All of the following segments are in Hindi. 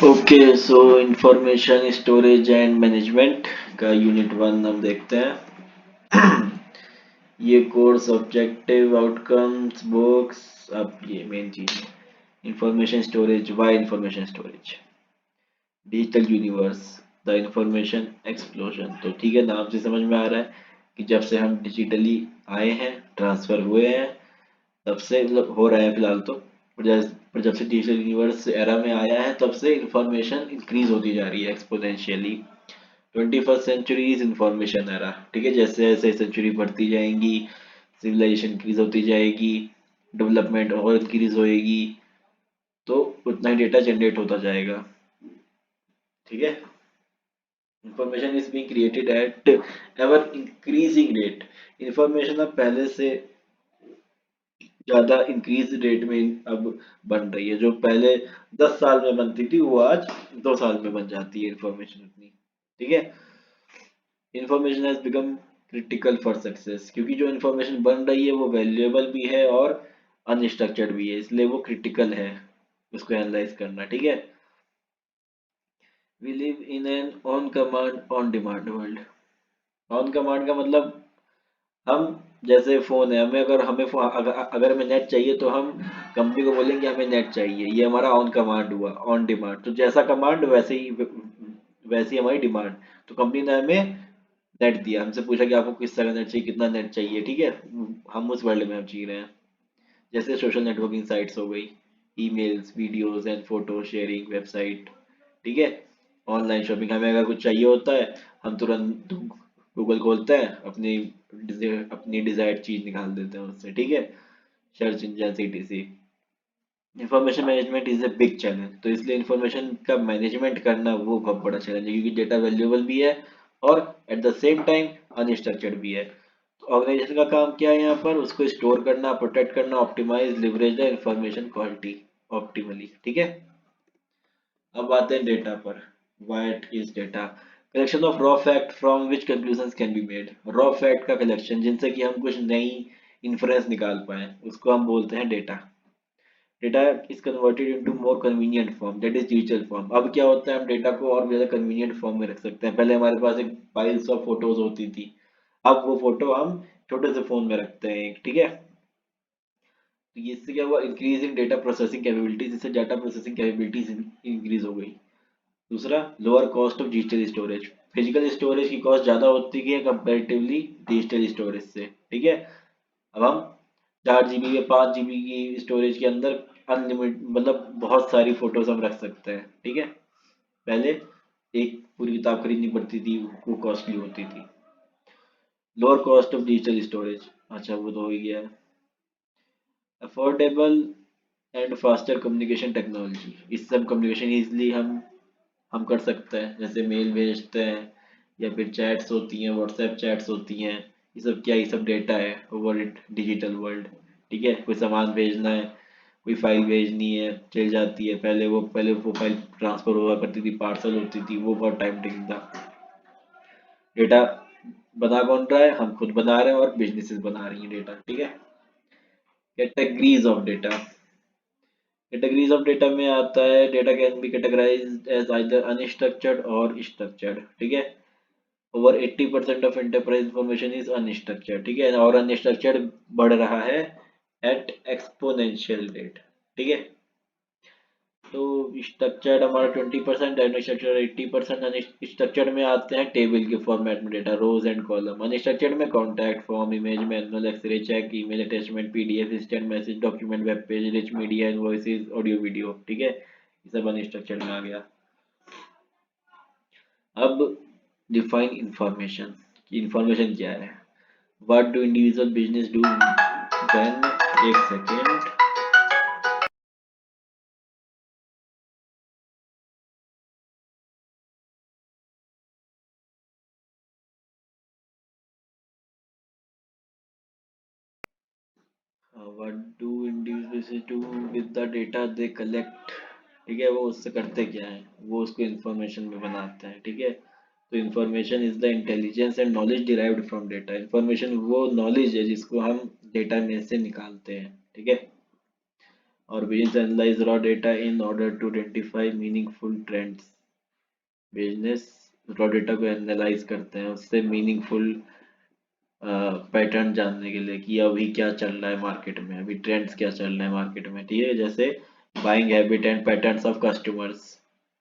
Okay so information storage and management का यूनिट 1 हम देखते हैं। ये कोर्स ऑब्जेक्टिव आउटकम्स बुक्स अब ये मेन चीज है। Information storage, why information storage, digital universe, the information explosion. तो ठीक है, नाम से समझ में आ रहा है कि जब से हम डिजिटली आए हैं, ट्रांसफर हुए हैं, तब से मतलब हो रहा है फिलहाल तो, पर जब से डिजिटल यूनिवर्स एरा में आया है तब से इंफॉर्मेशन इंक्रीज होती जा रही है exponentially. 21st century is information era. ठीक है, जैसे जैसे सेंचुरी बढ़ती जाएंगी, सिविलाइजेशन इंक्रीज होती जाएगी, डेवलपमेंट और इंक्रीज होएगी, तो उतना ही डेटा जनरेट होता जाएगा। ठीक है, information is being created at ever increasing rate. Information अब पहले से ज्यादा इंक्रीज रेट में अब बन रही है। जो पहले 10 साल में बनती थी वो आज 2 साल में बन जाती है इंफॉर्मेशन उतनी। ठीक है, information has become critical for success, क्योंकि जो इंफॉर्मेशन बन रही है वो वैल्यूएबल भी है और अनस्ट्रक्चर्ड भी है, इसलिए वो क्रिटिकल है उसको एनालाइज करना। ठीक है, we live in an on command on demand world. On command का मतलब हम, जैसे फोन है, हमें अगर अगर हमें नेट चाहिए तो हम कंपनी को बोलेंगे हमें नेट चाहिए, ये हमारा ऑन कमांड हुआ, ऑन डिमांड। तो जैसा कमांड वैसी हमारी डिमांड। तो कंपनी ने हमें नेट दिया, हमसे पूछा कि आपको किस तरह नेट चाहिए, कितना नेट चाहिए। ठीक है, हम उस वर्ल्ड में हम जी रहे हैं। जैसे सोशल नेटवर्किंग साइट्स हो गई, emails, videos and photo sharing website. ठीक है, ऑनलाइन शॉपिंग, हमें अगर कुछ चाहिए होता है हम तुरंत गूगल खोलते हैं, अपनी डिजायर्ड चीज निकाल देते हैं उससे। ठीक है, search engine etc। Information management is a big challenge, तो इसलिए इंफॉर्मेशन का मैनेजमेंट करना वो बहुत बड़ा चैलेंज है, क्योंकि डेटा वैल्यूएबल भी है और at the same time unstructured भी है। तो ऑर्गेनाइजेशन का काम क्या है यहाँ पर, उसको स्टोर करना, प्रोटेक्ट करना, optimise leverage the information quality optimally. ठीक है, अब आते हैं डेटा पर। What is data? Collection of raw fact from which conclusions can be made. Raw fact का कलेक्शन जिनसे कि हम कुछ नई इन्फ्रेंस निकाल पाए, उसको हम बोलते हैं data. Data is converted into more convenient form, that is digital form. अब क्या होता है, हम डेटा को और भी ज्यादा कन्वीनियंट फॉर्म में रख सकते हैं। पहले हमारे पास एक फाइल्स ऑफ फोटोज होती थी, अब वो फोटो हम छोटे से फोन में रखते हैं। ठीक है, तो इससे क्या हुआ, increase in data processing capabilities, इससे डाटा प्रोसेसिंग कैपेबिलिटीज इंक्रीज हो गई। दूसरा, lower cost of digital storage. Physical storage की कॉस्ट ज्यादा होती है कंपेरेटिवली डिजिटल स्टोरेज से। ठीक है, अब हम 4 GB या 5 GB की स्टोरेज के अंदर अनलिमिटेड मतलब बहुत सारी फोटोज हम रख सकते हैं। ठीक है, पहले एक पूरी किताब खरीदनी पड़ती थी, वो कॉस्टली होती थी। Lower cost of digital storage, अच्छा वो तो हो ही गया है। Affordable and faster communication technology, इससे हम कम्युनिकेशन इजिली हम कर सकते हैं, जैसे मेल भेजते हैं या फिर चैट्स होती हैं, व्हाट्सएप चैट्स होती हैं। ये सब क्या, ये सब डेटा है ओवर डिजिटल वर्ल्ड। ठीक है, कोई सामान भेजना है, कोई फाइल भेजनी है, चल जाती है। पहले वो फाइल ट्रांसफर हुआ करती थी, पार्सल होती थी, वो बहुत टाइम टेकिंग था। डेटा बना कौन रहा है, हम खुद बना रहे हैं और बिजनेसेस बना रही हैं डेटा। ठीक है, categories of data. Categories of data में आता है, data can be categorised as either unstructured और स्ट्रक्चर्ड। ठीक है, over 80% of enterprise information is unstructured. ठीक है, और अनस्ट्रक्चर्ड बढ़ रहा है एट एक्सपोनेंशियल रेट। ठीक है, तो स्ट्रक्चर्ड हमारा 20%, अनस्ट्रक्चर्ड 80%। अनस्ट्रक्चर्ड में आते हैं टेबल के फॉर्मेट में data, rows and column. Unstructured में contact form, image, manual, x-ray, check, email attachment, PDF, instant message, document, web page, rich media, invoices, audio video. ठीक है, ये सब अनस्ट्रक्चर्ड में आ गया। अब डिफाइन इंफॉर्मेशन, कि इंफॉर्मेशन क्या है। What do individual business do when, एक second, what do individuals do with the data they collect. ठीक है, वो उससे करते क्या है, वो उसको इंफॉर्मेशन में बनाते हैं। ठीक है, तो information is the intelligence and knowledge derived from data. Information वो नॉलेज है जिसको हम डेटा में से निकालते हैं। ठीक है, और business analyse raw data in order to identify meaningful trends. Business raw data को एनालाइज करते हैं, उससे मीनिंगफुल पैटर्न जानने के लिए कि अभी क्या चल रहा है मार्केट में, अभी ट्रेंड्स क्या चल रहे हैं मार्केट में, ठीक है। जैसे buying habit and patterns of customers,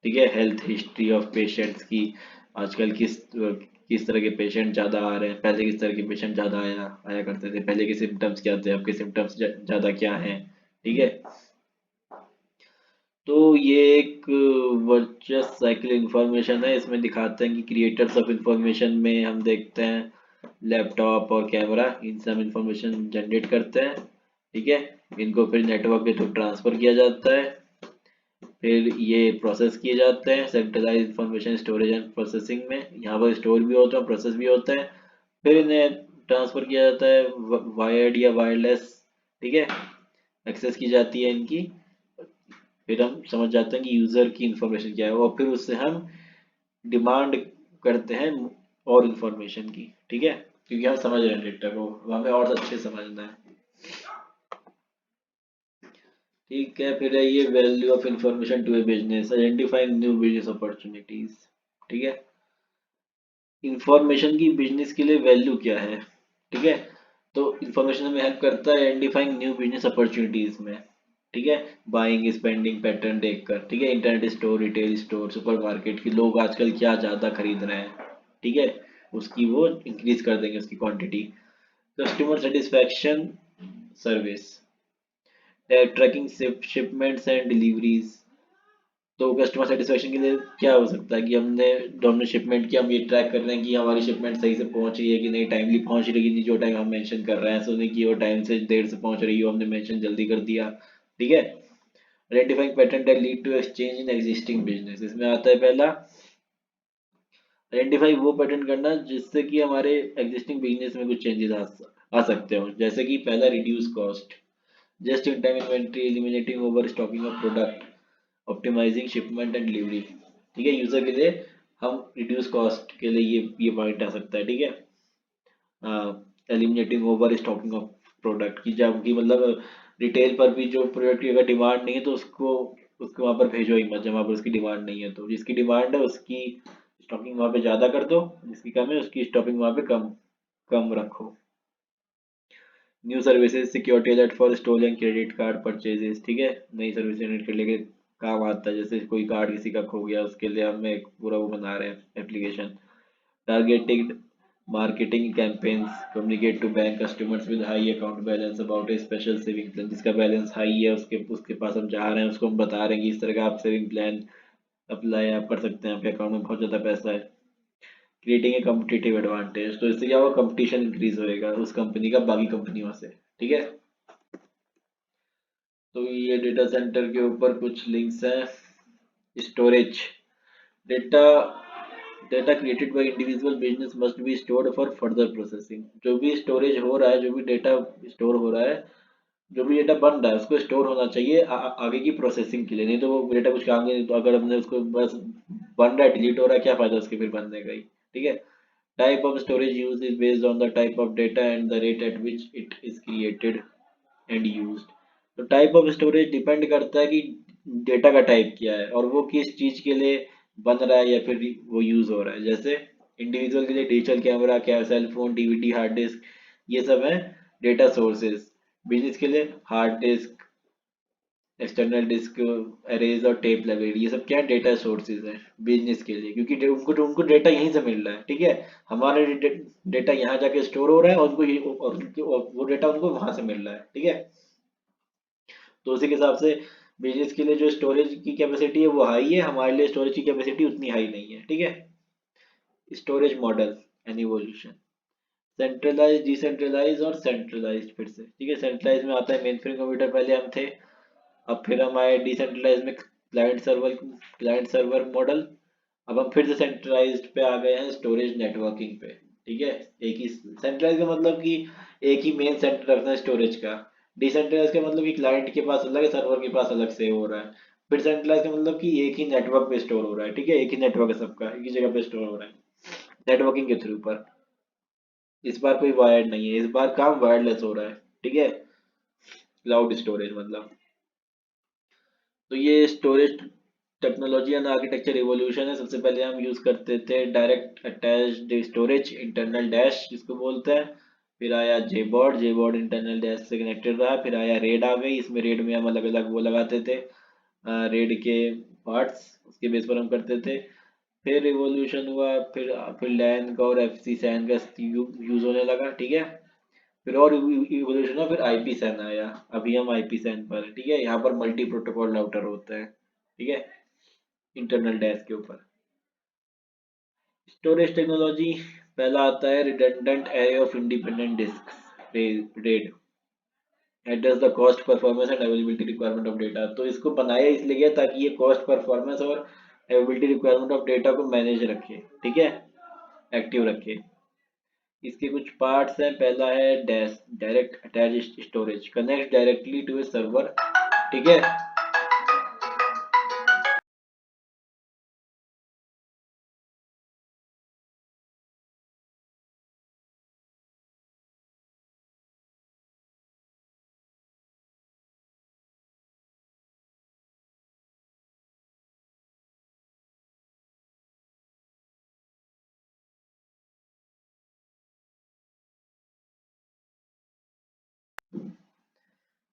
ठीक है। हेल्थ हिस्ट्री ऑफ पेशेंट्स की, आजकल किस तरह के पेशेंट ज़्यादा आ रहे हैं, पहले किस तरह के पेशेंट ज़्यादा आया आया करते थे, पहले के सिम्टम्स क्या थे, अब के सिम्टम्स ज़्यादा क्या हैं, ठीक है। तो ये एक वर्चुअस साइकिल इंफॉर्मेशन है। इसमें दिखाते हैं कि क्रिएटर्स ऑफ इंफॉर्मेशन में हम देखते हैं लैपटॉप और कैमरा, इन सब इंफॉर्मेशन जनरेट करते हैं, ठीक है। इनको फिर नेटवर्क के थ्रू ट्रांसफर किया जाता है, फिर ये प्रोसेस किए जाते हैं centralise information storage and processing में। यहाँ पर स्टोर भी होता है, प्रोसेस भी होता है, फिर इन्हें ट्रांसफर किया जाता है वायर्ड या वायरलेस, ठीक है। एक्सेस की जाती है इनकी, फिर हम समझ जाते हैं कि यूजर की इंफॉर्मेशन क्या है, और फिर उससे हम डिमांड करते हैं और इंफॉर्मेशन की, ठीक है। क्योंकि हम समझ रहे हैं डेटा को, अब हमें और अच्छे से समझना है, ठीक है। फिर है ये value of information to a business, identifying new business opportunities, ठीक है। इंफॉर्मेशन की बिजनेस के लिए वैल्यू क्या है, ठीक है। तो इंफॉर्मेशन हमें हेल्प करता है आइडेंटिफाइंग न्यू बिजनेस अपॉर्चुनिटीज में, ठीक है। बाइंग स्पेंडिंग पैटर्न देखकर, ठीक है। Internet store, retail store, supermarket की लोग आजकल क्या ज़्यादा खरीद रहे हैं, ठीक है, उसकी वो इंक्रीज कर देंगे उसकी quantity. Customer satisfaction service, tracking shipments and deliveries. तो कस्टमर सेटिस्फेक्शन के लिए क्या हो सकता है कि हमने शिपमेंट की, हम ये ट्रैक कर रहे हैं कि हमारी शिपमेंट सही से पहुंच रही है कि नहीं, टाइमली पहुंच रही है कि नहीं, जो टाइम हम मेंशन कर रहे हैं, ऐसा नहीं कि वो टाइम से देर से पहुंच रही हो, हमने मेंशन जल्दी कर दिया, ठीक है। Identifying pattern that lead to exchange in existing business, इसमें आता है पहला आइडेंटिफाई वो पैटर्न करना जिससे कि हमारे एग्जिस्टिंग बिजनेस में कुछ चेंजेस आ सकते हो। जैसे कि पहला reduce cost, just in time inventory, eliminating over stocking of product, optimising shipment and delivery, ठीक है। यूजर के लिए हम रिड्यूस कॉस्ट के लिए ये पॉइंट आ सकता है, ठीक है। Eliminating over stocking of product की, जब की मतलब रिटेल पर भी जो प्रोडक्ट की अगर डिमांड नहीं है तो उसको उसको वहाँ पर भेजो ही मत, जब वहाँ पर उसकी डिमांड नहीं है। तो जिसकी डिमांड है उसकी स्टॉकिंग वहाँ पे ज़्यादा कर दो, जिसकी कम है उसकी स्टॉकिंग वहाँ पे कम कम रखो। New services, security alert for stolen credit card purchases, ठीक है। नई सर्विस जनरेट करने के काम आता है, जैसे कोई कार्ड किसी का खो गया, उसके लिए हम एक पूरा वो बना रहे हैं application. Targeted marketing campaigns, communicate to bank customers with high account balance about a special saving plan, जिसका बैलेंस हाई है उसके उसके पास हम जा रहे हैं, उसको हम बता रहे हैं कि इस तरह का आप सेविंग प्लान अप्लाई आप कर सकते हैं, आपके अकाउंट में बहुत ज़्यादा पैसा है। क्रिएटिंग ए कम्पिटिटिव एडवांटेज, तो इससे क्या होगा, कंपटीशन इंक्रीज होएगा उस कंपनी का बाकी कंपनियों से, ठीक है। तो ये डेटा सेंटर के ऊपर कुछ लिंक्स हैं। Storage data, data created by individual business must be stored for further processing, जो भी स्टोरेज हो रहा है, जो भी डेटा स्टोर हो रहा है, जो भी डेटा बन रहा है उसको स्टोर होना चाहिए आगे की प्रोसेसिंग के लिए, नहीं तो वो डेटा कुछ काम नहीं। तो अगर हमने उसको बस बन रहा है, डिलीट हो रहा है, क्या फायदा उसके फिर बनने का ही, ठीक है। Type of storage use is based on the type of data and the rate at which it is created and used. तो टाइप ऑफ स्टोरेज डिपेंड करता है कि डेटा का टाइप क्या है और वो किस चीज के लिए बन रहा है या फिर वो यूज हो रहा है। जैसे इंडिविजुअल के लिए डिजिटल कैमरा, क्या cell phone, DVD, hard disk, ये सब है डेटा सोर्सेज। बिजनेस के लिए hard disk, external disk, arrays और टेप लाइब्रेरी, ये सब क्या है, डेटा सोर्सेज है बिजनेस के लिए, क्योंकि उनको डेटा यहीं से मिल रहा है, ठीक है। हमारे डेटा यहाँ जाके स्टोर हो रहा है और और वो डेटा उनको वहां से मिल रहा है, ठीक है। तो उसी के हिसाब से बिजनेस के लिए जो स्टोरेज की कैपेसिटी है वो हाई है, हमारे लिए स्टोरेज की कैपेसिटी उतनी हाई नहीं है, ठीक है। Storage model and evolution, centralise, decentralise और सेंट्रलाइज, फिर से, ठीक है। सेंट्रलाइज में आता है मेन फ्रेम कंप्यूटर, पहले हम थे। अब फिर हम आए डिसेंट्रलाइज में, क्लाइंट सर्वर मॉडल। अब हम फिर से सेंट्रलाइज्ड पे आ गए हैं, स्टोरेज नेटवर्किंग पे, ठीक है। एक ही सेंट्रलाइज का मतलब कि एक ही मेन सेंटर रखना है स्टोरेज का। डिसेंट्रलाइज का मतलब कि क्लाइंट के पास अलग है, सर्वर के पास अलग से हो रहा है। फिर सेंट्रलाइज का मतलब कि एक ही नेटवर्क पे स्टोर हो रहा है, ठीक है। एक ही नेटवर्क है सबका, एक ही जगह पे स्टोर हो रहा है नेटवर्किंग के थ्रू पर। इस बार कोई वायर्ड नहीं है, इस बार काम वायरलेस हो रहा है, ठीक है। क्लाउड स्टोरेज मतलब तो ये storage technology and architecture revolution है। सबसे पहले हम यूज करते थे direct attached storage, internal dash जिसको बोलते हैं। फिर आया जेबॉर्ड, जेबॉर्ड इंटरनल डैश से कनेक्टेड रहा। फिर आया रेड आ गई, इसमें रेड में हम अलग अलग वो लगाते थे, रेड के पार्ट्स, उसके बेस पर हम करते थे। फिर रिवॉल्यूशन हुआ, फिर लैन का और एफ सी सैन का यूज होने लगा, ठीक है। फिर और इवोल्यूशन हुआ, फिर आईपी सैन आया। अभी हम आईपी सैन पर हैं, ठीक है। यहाँ पर मल्टी प्रोटोकॉल राउटर होता है, ठीक है, इंटरनल डैश के ऊपर। स्टोरेज टेक्नोलॉजी, पहला आता है redundant array of independent disk, RAID, address the cost performance and availability requirement of data. तो इसको बनाया इसलिए गया ताकि ये कॉस्ट परफॉर्मेंस और अवेलेबिलिटी रिक्वायरमेंट ऑफ डेटा को मैनेज रखे, ठीक है, एक्टिव रखे। इसके कुछ पार्ट्स हैं। पहला है DAS, direct attach storage, connect directly to a server, ठीक है।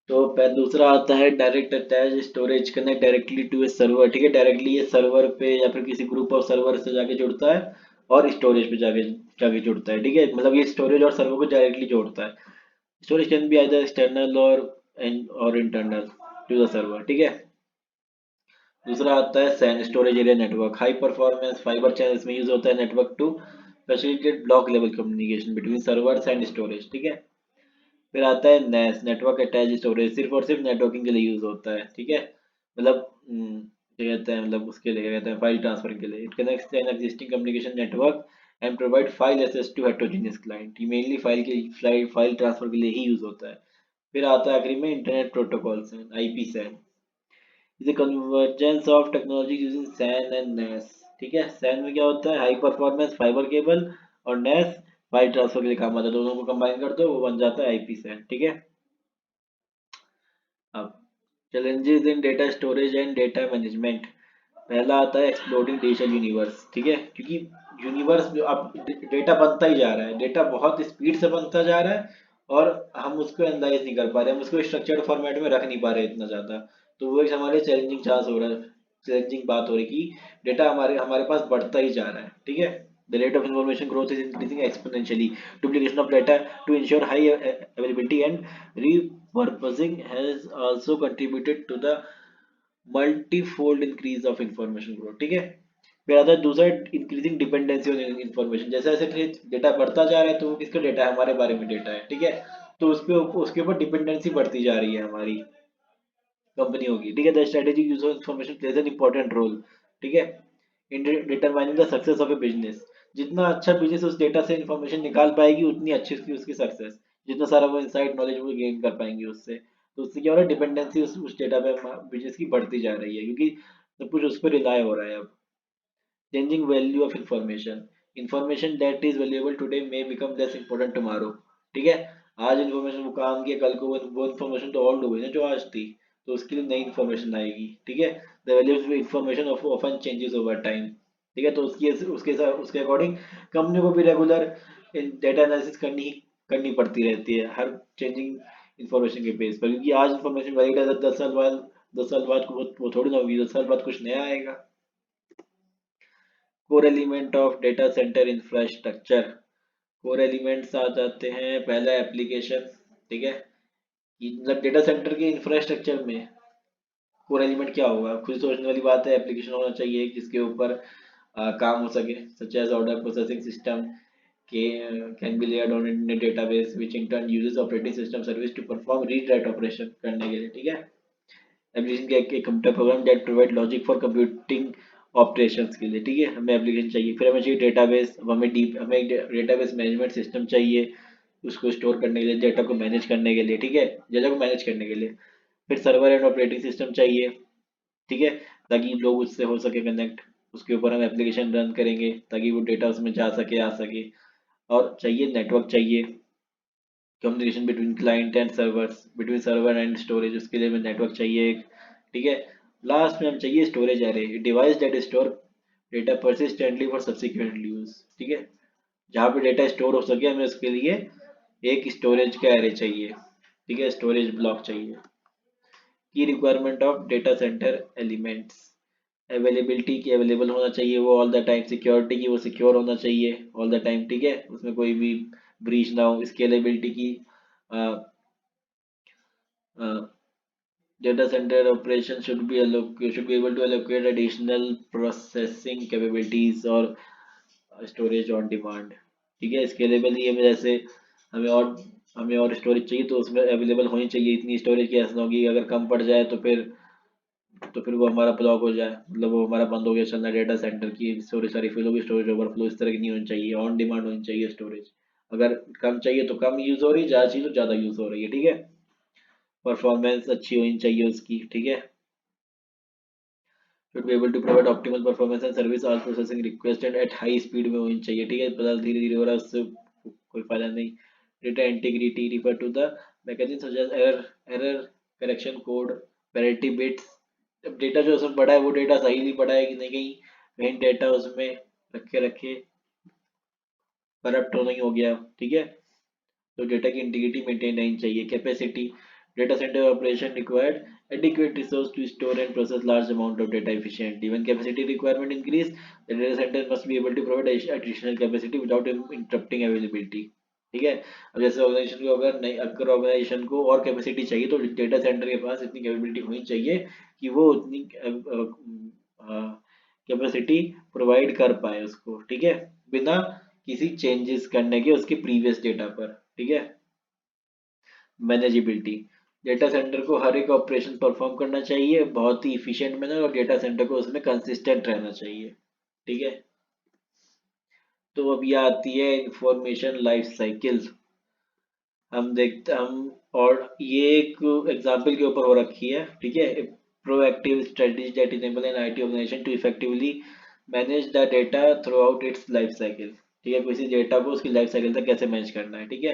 तो दूसरा आता है direct attach storage, connect directly to a server, ठीक है। डायरेक्टली ये सर्वर पे या फिर किसी ग्रुप ऑफ सर्वर से जाके जुड़ता है और स्टोरेज पे जाके जाके जुड़ता है, ठीक है। मतलब ये स्टोरेज और सर्वर को डायरेक्टली जोड़ता है। Storage can be either external और इंटरनल टू द सर्वर, ठीक है। दूसरा आता है SAN, storage area network, high performance fibre channels में यूज होता है network to facilitate block level communication between servers and storage, ठीक है। फिर आता है नेस, नेटवर्क अटैच स्टोरेज, सिर्फ और सिर्फ नेटवर्किंग के लिए यूज होता है, ठीक है। मतलब क्या कहते हैं, मतलब उसके लिए क्या कहते हैं, फाइल ट्रांसफर के लिए। It connects an existing communication network and provide file access to heterogeneous client. ये मेनली फाइल ट्रांसफर के लिए ही यूज होता है। फिर आता है आखिरी में internet protocol, IP SAN, is a convergence of technology using SAN and NAS, ठीक है। सैन में क्या होता है, हाई परफॉर्मेंस फाइबर केबल, और नेस फाइल ट्रांसफर के लिए काम आता है। दोनों को कंबाइन करते हो वो बन जाता है आईपी सैन, ठीक है। अब challenges in data storage and data management, पहला आता है एक्सप्लोडिंग डिजिटल यूनिवर्स, ठीक है। क्योंकि यूनिवर्स जो अब डेटा बनता ही जा रहा है, डेटा बहुत स्पीड से बनता जा रहा है, और हम उसको एनालाइज नहीं कर पा रहे, हम उसको स्ट्रक्चर्ड फॉर्मेट में रख नहीं पा रहे इतना ज़्यादा। तो वो एक हमारे चैलेंजिंग चांस हो रहा है, चैलेंजिंग बात हो रही कि डेटा हमारे हमारे पास बढ़ता ही जा रहा है, ठीक है। The rate of information growth is increasing exponentially. Duplication of data to ensure high availability and repurposing has also contributed to the multifold increase of information growth, ठीक है। फिर आता है दूसरा, इंक्रीजिंग डिपेंडेंसी ऑन इंफॉर्मेशन। जैसे जैसे डेटा बढ़ता जा रहा है तो वो किसका डेटा है, हमारे बारे में डेटा है, ठीक है। तो उसके ऊपर डिपेंडेंसी बढ़ती जा रही है हमारी कंपनी होगी, ठीक है। The strategic use of information plays an important role, ठीक है, in determining the success of a business. जितना अच्छा बिजनेस उस डेटा से इंफॉर्मेशन निकाल पाएगी उतनी अच्छी उसकी सक्सेस, जितना सारा वो इंसाइट नॉलेज वो गेन कर पाएंगे उससे। तो उससे क्या हो रहा है, डिपेंडेंसी उस डेटा पे बिजनेस की बढ़ती जा रही है, क्योंकि सब कुछ उस पर रिलाय हो रहा है अब। Changing value of information, information that is valuable today may become less important tomorrow, ठीक है। आज इंफॉर्मेशन वो काम किया, कल को वो इंफॉर्मेशन तो ओल्ड हो गई ना जो आज थी, तो उसके लिए नई इंफॉर्मेशन आएगी, ठीक है। The value of information of often changes over time, ठीक है। तो उसके अकॉर्डिंग कंपनी को भी रेगुलर डेटा एनालिसिस करनी पड़ती रहती है हर चेंजिंग इंफॉर्मेशन के बेस पर, क्योंकि आज इंफॉर्मेशन वैलिड है, 10 साल बाद, 10 साल बाद वो थोड़ी ना होगी, 10 साल बाद कुछ नया आएगा। Core element of data center infrastructure, core elements आ जाते हैं, पहला एप्लीकेशन, ठीक है। मतलब डेटा सेंटर के इंफ्रास्ट्रक्चर में कोर एलिमेंट क्या होगा, खुद सोचने वाली बात है। एप्लीकेशन होना चाहिए जिसके ऊपर काम हो सके, such as order processing system can be layered on in database which in turn uses operating system service to perform read write operation करने के लिए, ठीक है। एप्लीकेशन क्या है, computer program that provide logic for computing operations के लिए, ठीक है। हमें एप्लीकेशन चाहिए। फिर हमें चाहिए डेटाबेस, हमें एक डेटाबेस मैनेजमेंट सिस्टम चाहिए उसको स्टोर करने के लिए, डेटा को मैनेज करने के लिए, ठीक है, डेटा को मैनेज करने के लिए। फिर सर्वर एंड ऑपरेटिंग सिस्टम चाहिए, ठीक है, ताकि लोग उससे हो सके कनेक्ट, उसके ऊपर हम एप्लीकेशन रन करेंगे ताकि वो डेटा उसमें जा सके आ सके। और चाहिए नेटवर्क, चाहिए communication between client and servers, between server and storage, उसके लिए हमें नेटवर्क चाहिए एक, ठीक है। लास्ट में हम चाहिए storage array, device that store data persistently for subsequent use. ठीक है, जहाँ पे डेटा स्टोर हो सके हमें उसके लिए एक स्टोरेज का एरे चाहिए। ठीक है, स्टोरेज ब्लॉक चाहिए। की requirement of data centre elements, availability की अवेलेबल होना चाहिए वो ऑल द टाइम, सिक्योरिटी की वो सिक्योर होना चाहिए ऑल द टाइम। ठीक है, उसमें कोई भी ब्रीच ना हो। स्केलेबिलिटी की, data center operation should be able to allocate additional processing capabilities और स्टोरेज ऑन डिमांड। ठीक है, स्केलेबल ही हमें, जैसे हमें और हमें और स्टोरेज चाहिए तो उसमें अवेलेबल होनी चाहिए इतनी स्टोरेज की, ऐसा ना होगी अगर कम पड़ जाए तो फिर वो हमारा ब्लॉक हो जाए, मतलब वो हमारा बंद हो गया चलना, डेटा सेंटर की स्टोरेज सारी फिल होगी, स्टोरेज ओवरफ्लो इस तरह की नहीं होनी चाहिए, ऑन डिमांड होनी चाहिए स्टोरेज। अगर कम चाहिए तो कम यूज हो रही है, ज़्यादा चाहिए तो ज़्यादा यूज हो रही है। ठीक है, परफॉर्मेंस अच्छी होनी चाहिए उसकी। ठीक है, should be able to provide optimal performance and service, all processing requested at high speed में होनी चाहिए। ठीक है, पता धीरे धीरे हो रहा है उससे कोई फायदा नहीं। Data integrity refer to the mechanism such as error correction code parity bits. अब डेटा जो उसमें पड़ा है वो डेटा सही नहीं पड़ा है कि नहीं, कहीं कहीं डेटा उसमें रखे रखे करप्ट तो नहीं हो गया। ठीक है, तो डेटा की इंटीग्रिटी मेंटेन रहनी चाहिए। Capacity, data center operation required adequate resource to store and process large amount of data efficiently. When capacity requirement increase, the data center must be able to provide additional capacity without interrupting availability. ठीक है, अब जैसे ऑर्गेनाइजेशन को अगर ऑर्गेनाइजेशन को और कैपेसिटी चाहिए तो डेटा सेंटर के पास इतनी कैपेबिलिटी होनी चाहिए कि वो उतनी कैपेसिटी प्रोवाइड कर पाए उसको। ठीक है, बिना किसी चेंजेस करने के उसके प्रीवियस डेटा पर। ठीक है, मैनेजेबिलिटी, डेटा सेंटर को हर एक ऑपरेशन परफॉर्म करना चाहिए बहुत ही इफिशिएंट मैनर, और डेटा सेंटर को उसमें कंसिस्टेंट रहना चाहिए। ठीक है, तो अब ये आती है इंफॉर्मेशन लाइफ साइकिल। हम और ये एक एग्जांपल के ऊपर हो रखी है। ठीक है, proactive strategy that enable an IT organisation to effectively manage the data throughout its life cycle. ठीक है, किसी डेटा को उसकी लाइफ साइकिल तक कैसे मैनेज करना है। ठीक है,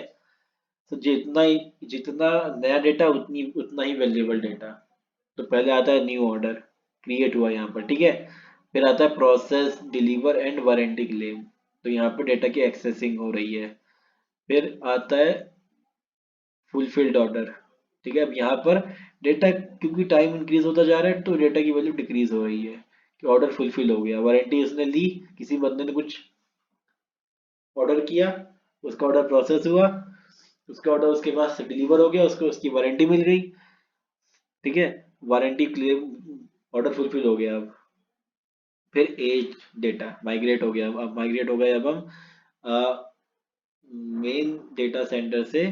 तो जितना नया डेटा उतना ही वैल्यूएबल डेटा। तो पहले आता है न्यू ऑर्डर, क्रिएट हुआ यहाँ पर। ठीक है, फिर आता है process, deliver and warranty claim, तो यहाँ पर डेटा की एक्सेसिंग हो रही है। फिर आता है फुलफिल्ड ऑर्डर। ठीक है, अब यहाँ पर डेटा, क्योंकि टाइम इंक्रीज होता जा रहा है तो डेटा की वैल्यू डिक्रीज हो रही है कि ऑर्डर फुलफिल हो गया। वारंटी उसने ली, किसी बंदे ने कुछ ऑर्डर किया, उसका ऑर्डर प्रोसेस हुआ, उसका ऑर्डर उसके पास डिलीवर हो गया, उसको उसकी वारंटी मिल गई। ठीक है, वारंटी क्लेम, ऑर्डर फुलफिल हो गया। अब फिर एज डेटा माइग्रेट हो गया। अब माइग्रेट हो गए, अब हम मेन डेटा सेंटर से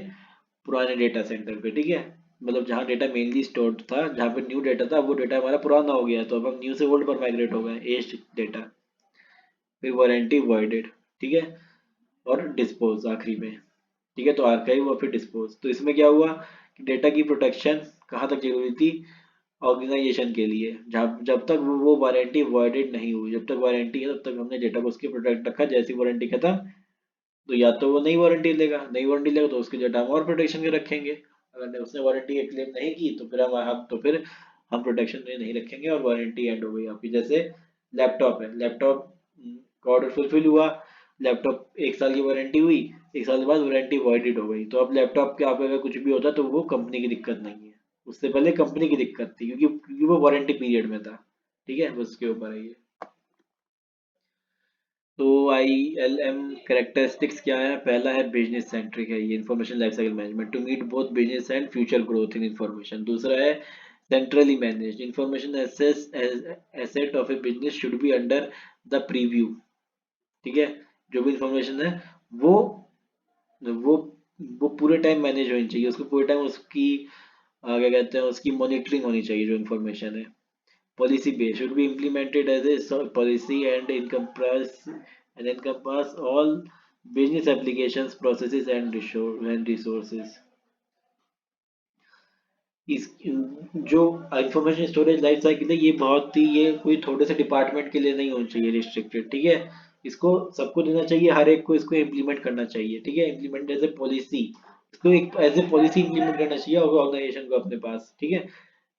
पुराने डेटा सेंटर पे। ठीक है, मतलब जहाँ डेटा मेनली स्टोर्ड था, जहाँ पे न्यू डेटा था, वो डेटा हमारा पुराना हो गया, तो अब हम न्यू से ओल्ड पर माइग्रेट हो गए, एज डेटा। फिर वारंटी वॉइडेड। ठीक है, और डिस्पोज आखिरी में। ठीक है, तो आर्काइव और फिर डिस्पोज। तो इसमें क्या हुआ कि डेटा की प्रोटेक्शन कहाँ तक जरूरी थी, ऑर्गेनाइजेशन के लिए, जब जब तक वो वारंटी वॉइडेड नहीं हुई, जब तक वारंटी है तब तक हमने डेटा को उसके प्रोटेक्ट रखा। जैसी वारंटी खत्म तो या तो वो नई वारंटी लेगा, नई वारंटी लेगा तो उसके डेटा हम और प्रोटेक्शन के रखेंगे। अगर उसने वारंटी क्लेम नहीं की तो फिर हम प्रोटेक्शन में नहीं रखेंगे और वारंटी एंड हो गई आपकी। जैसे लैपटॉप है, लैपटॉप का ऑर्डर फुलफिल हुआ, लैपटॉप 1 साल की वारंटी हुई, 1 साल के बाद वारंटी वॉइडेड हो गई, तो अब लैपटॉप के आप अगर कुछ भी होता तो वो कंपनी की दिक्कत नहीं है, उससे पहले कंपनी की दिक्कत थी, क्योंकि वो वारंटी पीरियड में था। ठीक है, बस उसके ऊपर है ये। तो ILM करेक्टरिस्टिक्स क्या है, पहला है बिजनेस सेंट्रिक है ये, information lifecycle management to meet both business and future growth in information. दूसरा है centrally managed information asset of a business should be under the preview. ठीक है, जो भी इंफॉर्मेशन है वो वो वो पूरे टाइम मैनेज होनी चाहिए, उसको पूरे टाइम उसकी क्या कहते हैं, उसकी मॉनिटरिंग होनी चाहिए जो इंफॉर्मेशन है। Policy base should be implemented as a policy and encompass all business applications, processes and resources. इस जो इंफॉर्मेशन स्टोरेज लाइफ साइकिल है, ये कोई थोड़े से डिपार्टमेंट के लिए नहीं होना चाहिए रिस्ट्रिक्टेड। ठीक है, इसको सबको देना चाहिए, हर एक को इसको इम्प्लीमेंट करना चाहिए। ठीक है, इम्प्लीमेंट एज ए पॉलिसी, इसको एक एज ए पॉलिसी इम्प्लीमेंट करना चाहिए ऑर्गेनाइजेशन को अपने पास। ठीक है,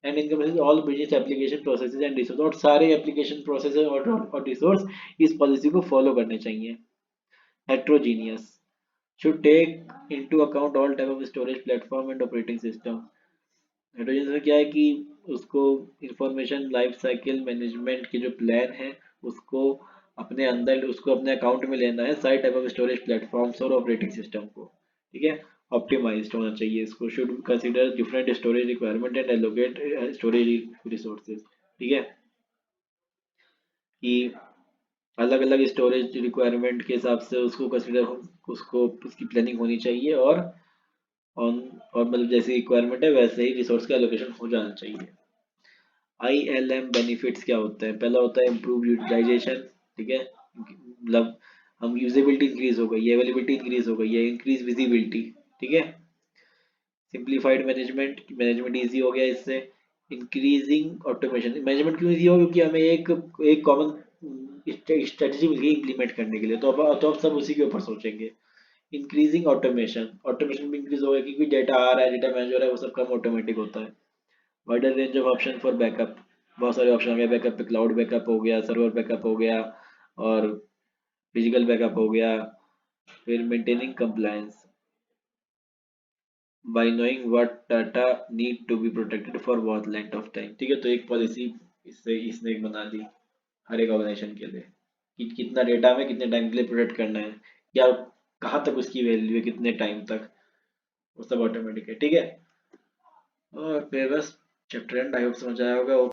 and encompasses all business application processes and resource, और सारे एप्लीकेशन प्रोसेस और रिसोर्स इस पॉलिसी को फॉलो करने चाहिए। Heterogeneous should take into account all type of storage platform and operating system। Heterogeneous में क्या है कि उसको इंफॉर्मेशन लाइफ साइकिल मैनेजमेंट के जो प्लान है उसको अपने अंदर, उसको अपने अकाउंट में लेना है सारे टाइप ऑफ स्टोरेज प्लेटफॉर्म्स और ऑपरेटिंग सिस्टम को। ठीक है, ऑप्टिमाइज्ड होना चाहिए इसको। Should consider different storage requirement and allocate storage resources. ठीक है, कि अलग अलग स्टोरेज रिक्वायरमेंट के हिसाब से उसको कंसीडर, उसको उसकी प्लानिंग होनी चाहिए, ऑन और मतलब जैसी रिक्वायरमेंट है वैसे ही रिसोर्स का एलोकेशन हो जाना चाहिए। ILM बेनिफिट्स क्या होते हैं? पहला होता है इम्प्रूव यूटिलाइजेशन। ठीक है, मतलब हम यूजेबिलिटी इंक्रीज हो गई है, अवेलेबिलिटी इंक्रीज हो गई है, इंक्रीज विजिबिलिटी। ठीक है, सिंप्लीफाइड मैनेजमेंट, मैनेजमेंट इजी हो गया इससे। इंक्रीजिंग ऑटोमेशन, मैनेजमेंट क्यों इजी हो, क्योंकि हमें एक कॉमन स्ट्रेटजी मिल गई इम्प्लीमेंट करने के लिए, तो अब सब उसी के ऊपर सोचेंगे। इंक्रीजिंग ऑटोमेशन, ऑटोमेशन भी इंक्रीज हो गया क्योंकि डेटा आ रहा है, डेटा मैनेज हो रहा है, वो सब काम ऑटोमेटिक होता है। Wider range of option for backup, बहुत सारे ऑप्शन हो गए बैकअप पे, क्लाउड बैकअप हो गया, सर्वर बैकअप हो गया, और फिजिकल बैकअप हो गया। फिर maintaining compliance by knowing what data need to be protected for what length of time. ठीक है, तो एक पॉलिसी इससे इसने एक बना दी हर एक ऑर्गेनाइजेशन के लिए कि कितना डेटा हमें कितने टाइम के लिए प्रोटेक्ट करना है, या कहाँ तक उसकी वैल्यू है, कितने टाइम तक, वो सब ऑटोमेटिक है। ठीक है, और फिर बस चैप्टर एंड, आई होप समझ आया होगा।